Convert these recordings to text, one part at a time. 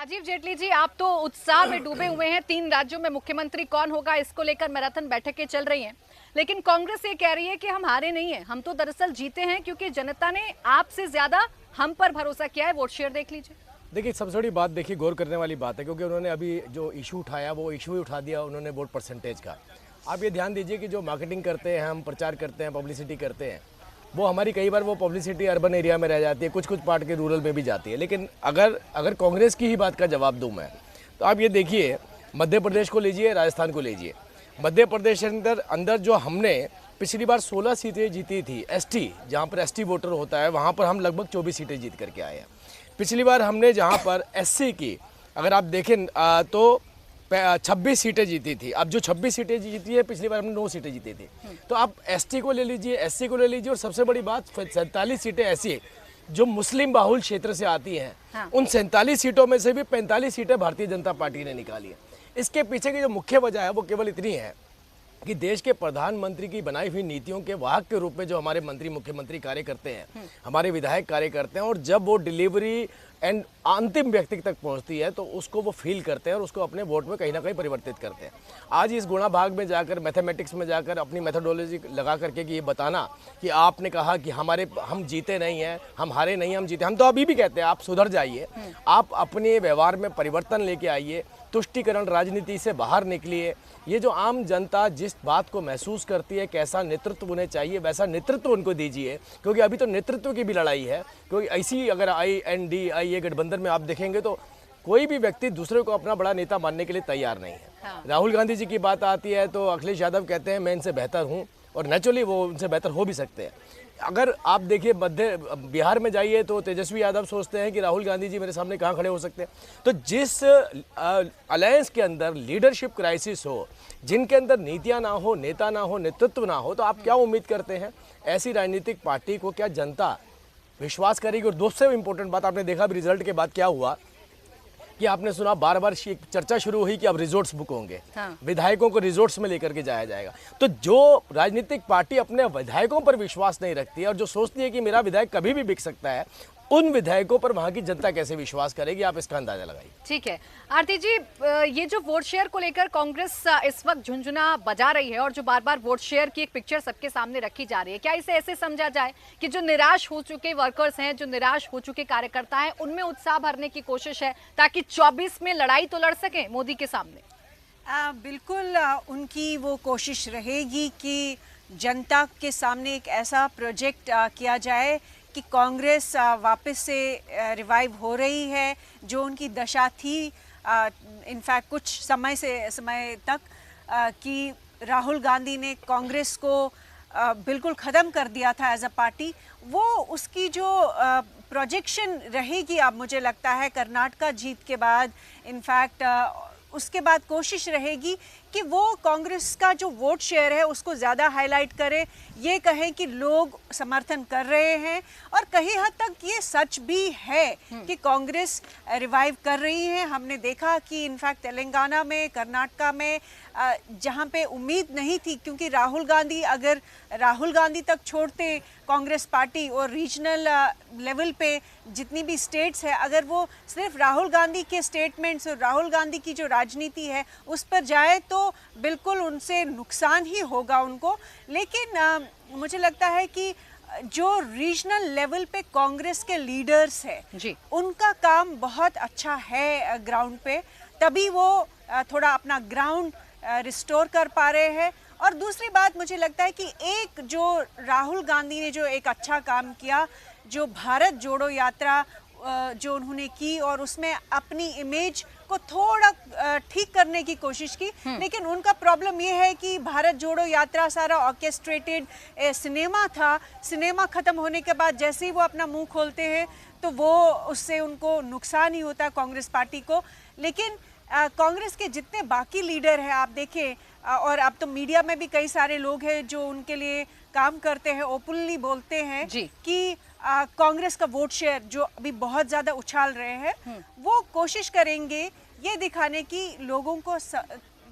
राजीव जेटली जी, आप तो उत्साह में डूबे हुए हैं। 3 राज्यों में मुख्यमंत्री कौन होगा, इसको लेकर मैराथन बैठकें चल रही हैं। लेकिन कांग्रेस ये कह रही है कि हम हारे नहीं हैं, हम तो दरअसल जीते हैं क्योंकि जनता ने आपसे ज्यादा हम पर भरोसा किया है। वोट शेयर देख लीजिए। देखिए, सबसे बड़ी बात देखिए गौर करने वाली बात है, क्योंकि उन्होंने अभी जो इशू उठाया वो इशू ही उठा दिया उन्होंने वोट परसेंटेज का। आप ये ध्यान दीजिए कि जो मार्केटिंग करते हैं, हम प्रचार करते हैं, पब्लिसिटी करते हैं, वो हमारी कई बार वो पब्लिसिटी अर्बन एरिया में रह जाती है, कुछ कुछ पार्ट के रूरल में भी जाती है। लेकिन अगर कांग्रेस की ही बात का जवाब दूं मैं, तो आप ये देखिए, मध्य प्रदेश को लीजिए, राजस्थान को लीजिए। मध्य प्रदेश के अंदर जो हमने पिछली बार 16 सीटें जीती थी एसटी, जहाँ पर एसटी वोटर होता है, वहाँ पर हम लगभग 24 सीटें जीत करके आए हैं। पिछली बार हमने जहाँ पर एससी की अगर आप देखें तो 26 सीटें जीती थी। अब जो 26 सीटें जीती है, पिछली बार हमने 9 सीटें जीती थी। तो आप एसटी को ले लीजिए, एससी को ले लीजिए, और सबसे बड़ी बात 47 सीटें ऐसी जो मुस्लिम बाहुल क्षेत्र से आती हैं। हाँ। उन 47 सीटों में से भी 45 सीटें भारतीय जनता पार्टी ने निकाली है। इसके पीछे की जो मुख्य वजह है वो केवल इतनी है कि देश के प्रधानमंत्री की बनाई हुई नीतियों के वाहक के रूप में जो हमारे मंत्री मुख्यमंत्री कार्य करते हैं, हमारे विधायक कार्य करते हैं, और जब वो डिलीवरी एंड अंतिम व्यक्ति तक पहुंचती है तो उसको वो फील करते हैं और उसको अपने वोट में कहीं ना कहीं परिवर्तित करते हैं। आज इस गुणा भाग में जाकर, मैथमेटिक्स में जाकर अपनी मेथोडोलॉजी लगा करके कि ये बताना कि आपने कहा कि हम जीते नहीं हैं, हम हारे नहीं, हम जीते, हम तो अभी भी कहते हैं आप सुधर जाइए, आप अपने व्यवहार में परिवर्तन लेके आइए, तुष्टीकरण राजनीति से बाहर निकलिए। ये जो आम जनता जिस बात को महसूस करती है, कैसा नेतृत्व उन्हें चाहिए, वैसा नेतृत्व उनको दीजिए, क्योंकि अभी तो नेतृत्व की भी लड़ाई है। क्योंकि ऐसी अगर INDIA गठबंधन में आप देखेंगे तो कोई भी व्यक्ति दूसरे को अपना बड़ा नेता मानने के लिए तैयार नहीं है। हाँ। राहुल गांधी जी की बात आती है तो अखिलेश यादव कहते हैं मैं इनसे बेहतर हूँ, और नेचुरली वो उनसे बेहतर हो भी सकते हैं। अगर आप देखिए बिहार में जाइए तो तेजस्वी यादव सोचते हैं कि राहुल गांधी जी मेरे सामने कहाँ खड़े हो सकते हैं। तो जिस अलायंस के अंदर लीडरशिप क्राइसिस हो, जिनके अंदर नीतियाँ ना हो, नेता ना हो, नेतृत्व ना हो, तो आप क्या उम्मीद करते हैं ऐसी राजनीतिक पार्टी को क्या जनता विश्वास करेगी? और दूसरे इम्पोर्टेंट बात, आपने देखा भी रिजल्ट के बाद क्या हुआ कि आपने सुना बार बार चर्चा शुरू हुई कि अब रिजोर्ट्स बुक होंगे। हाँ। विधायकों को रिजोर्ट्स में लेकर के जाया जाएगा। तो जो राजनीतिक पार्टी अपने विधायकों पर विश्वास नहीं रखती है और जो सोचती है कि मेरा विधायक कभी भी बिक सकता है, उन विधायकों पर वहां की जनता कैसे विश्वास करेगी, आप इसका अंदाजा लगाइए। ठीक है आरती जी, ये जो वोट शेयर को लेकर कांग्रेस इस वक्त झुंझुना बजा रही है और जो बार बार वोट शेयर की एक पिक्चर सबके सामने रखी जा रही है, क्या इसे ऐसे समझा जाए कि जो निराश हो चुके वर्कर्स हैं, जो निराश हो चुके कार्यकर्ता हैं, उनमें उत्साह भरने की कोशिश है ताकि 24 में लड़ाई तो लड़ सके मोदी के सामने? बिल्कुल उनकी वो कोशिश रहेगी कि जनता के सामने एक ऐसा प्रोजेक्ट किया जाए कि कांग्रेस वापस से रिवाइव हो रही है। जो उनकी दशा थी इनफैक्ट कुछ समय तक कि राहुल गांधी ने कांग्रेस को बिल्कुल ख़त्म कर दिया था एज अ पार्टी, वो उसकी जो प्रोजेक्शन रहेगी अब मुझे लगता है कर्नाटका जीत के बाद, इनफैक्ट उसके बाद कोशिश रहेगी कि वो कांग्रेस का जो वोट शेयर है उसको ज़्यादा हाईलाइट करे, ये कहें कि लोग समर्थन कर रहे हैं। और कहीं हद तक ये सच भी है कि कांग्रेस रिवाइव कर रही है। हमने देखा कि इनफैक्ट तेलंगाना में, कर्नाटका में जहाँ पे उम्मीद नहीं थी, क्योंकि अगर राहुल गांधी तक छोड़ते कांग्रेस पार्टी और रीजनल लेवल पे जितनी भी स्टेट्स है, अगर वो सिर्फ राहुल गांधी के स्टेटमेंट्स और राहुल गांधी की जो राजनीति है उस पर जाए तो बिल्कुल उनसे नुकसान ही होगा उनको। लेकिन मुझे लगता है कि जो रीजनल लेवल पे कांग्रेस के लीडर्स है जी, उनका काम बहुत अच्छा है ग्राउंड पे, तभी वो थोड़ा अपना ग्राउंड रिस्टोर कर पा रहे हैं। और दूसरी बात मुझे लगता है कि एक जो राहुल गांधी ने जो एक अच्छा काम किया, जो भारत जोड़ो यात्रा जो उन्होंने की और उसमें अपनी इमेज को थोड़ा ठीक करने की कोशिश की, लेकिन उनका प्रॉब्लम ये है कि भारत जोड़ो यात्रा सारा ऑर्केस्ट्रेटेड सिनेमा था। सिनेमा ख़त्म होने के बाद जैसे ही वो अपना मुंह खोलते हैं तो वो उससे उनको नुकसान ही होता है कांग्रेस पार्टी को। लेकिन कांग्रेस के जितने बाकी लीडर हैं आप देखें, और अब तो मीडिया में भी कई सारे लोग हैं जो उनके लिए काम करते हैं, ओपनली बोलते हैं कि कांग्रेस का वोट शेयर जो अभी बहुत ज़्यादा उछाल रहे हैं, वो कोशिश करेंगे ये दिखाने की लोगों को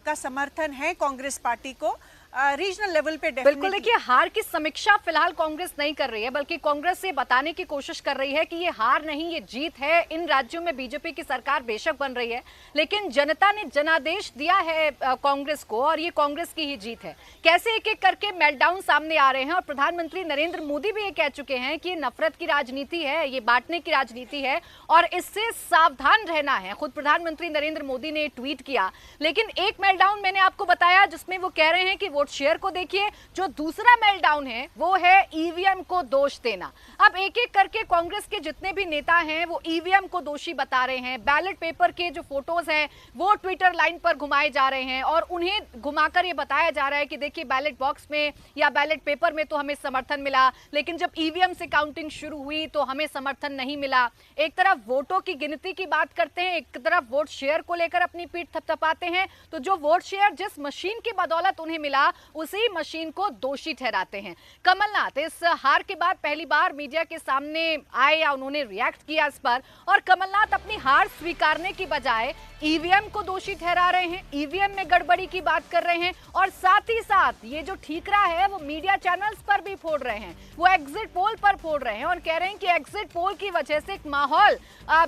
का समर्थन है कांग्रेस पार्टी को। रीजनल लेवल पे बिल्कुल। डेफिनेटली देखिए, हार की समीक्षा फिलहाल कांग्रेस नहीं कर रही है, बल्कि कांग्रेस ये बताने की कोशिश कर रही है कि ये हार नहीं, ये जीत है। इन राज्यों में बीजेपी की सरकार बेशक बन रही है, लेकिन जनता ने जनादेश दिया है कांग्रेस को, और ये कांग्रेस की ही जीत है। कैसे एक एक करके मेल्टडाउन सामने आ रहे हैं, और प्रधानमंत्री नरेंद्र मोदी भी ये कह चुके हैं कि नफरत की राजनीति है, ये बांटने की राजनीति है, और इससे सावधान रहना है। खुद प्रधानमंत्री नरेंद्र मोदी ने ट्वीट किया। लेकिन एक मेल्टडाउन मैंने आपको बताया जिसमें वो कह रहे हैं कि वोट शेयर को देखिए। जो दूसरा मेल्टडाउन है वो है ईवीएम को दोष देना। अब एक एक करके कांग्रेस के जितने भी नेता हैं वो ईवीएम को दोषी बता रहे हैं। बैलेट पेपर के जो फोटोज हैं वो ट्विटर लाइन पर घुमाए जा रहे हैं, और उन्हें घुमाकर ये बताया जा रहा है कि देखिए, बैलेट बॉक्स में या बैलेट पेपर में तो हमें समर्थन मिला, लेकिन जब ईवीएम से काउंटिंग शुरू हुई तो हमें समर्थन नहीं मिला। एक तरफ वोटों की गिनती की बात करते हैं, एक तरफ वोट शेयर को लेकर अपनी पीठ थपथपाते हैं। तो जो वोट शेयर जिस मशीन की बदौलत उन्हें मिला, उसी मशीन को दोषी ठहराते हैं। कमलनाथ इस हार के बाद पहली बार मीडिया के सामने आए, या उन्होंने रिएक्ट किया इस पर, और कमलनाथ अपनी हार स्वीकारने की बजाय ईवीएम को दोषी ठहरा रहे हैं, ईवीएम में गड़बड़ी की बात कर रहे हैं, और साथ ही साथ ये जो ठीकरा है वो मीडिया चैनल्स पर भी फोड़ रहे हैं, वो एग्जिट पोल पर फोड़ रहे हैं, और कह रहे हैं कि एग्जिट पोल की वजह से एक माहौल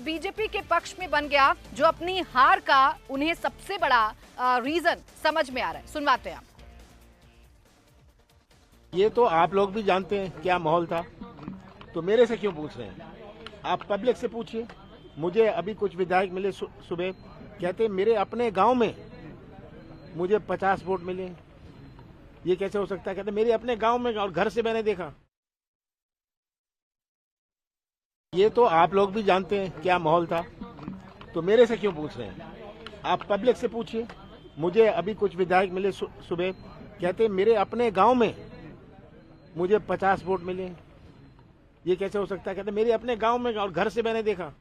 बीजेपी के पक्ष में बन गया, जो अपनी हार का उन्हें सबसे बड़ा रीजन समझ में आ रहा है। सुनवाते हैं आप। ये तो आप लोग भी जानते हैं क्या माहौल था, तो मेरे से क्यों पूछ रहे हैं? आप पब्लिक से पूछिए। मुझे अभी कुछ विधायक मिले सुबह, कहते मेरे अपने गांव में मुझे 50 वोट मिले। ये कैसे हो सकता है? कहते मेरे अपने गांव में, और घर से मैंने देखा। ये तो आप लोग भी जानते हैं क्या माहौल था, तो मेरे से क्यों पूछ रहे हैं? आप पब्लिक से पूछिए। मुझे अभी कुछ विधायक मिले सुबह, कहते मेरे अपने गांव में मुझे 50 वोट मिले। ये कैसे हो सकता है? कहते मेरे अपने गांव में, और घर से मैंने देखा।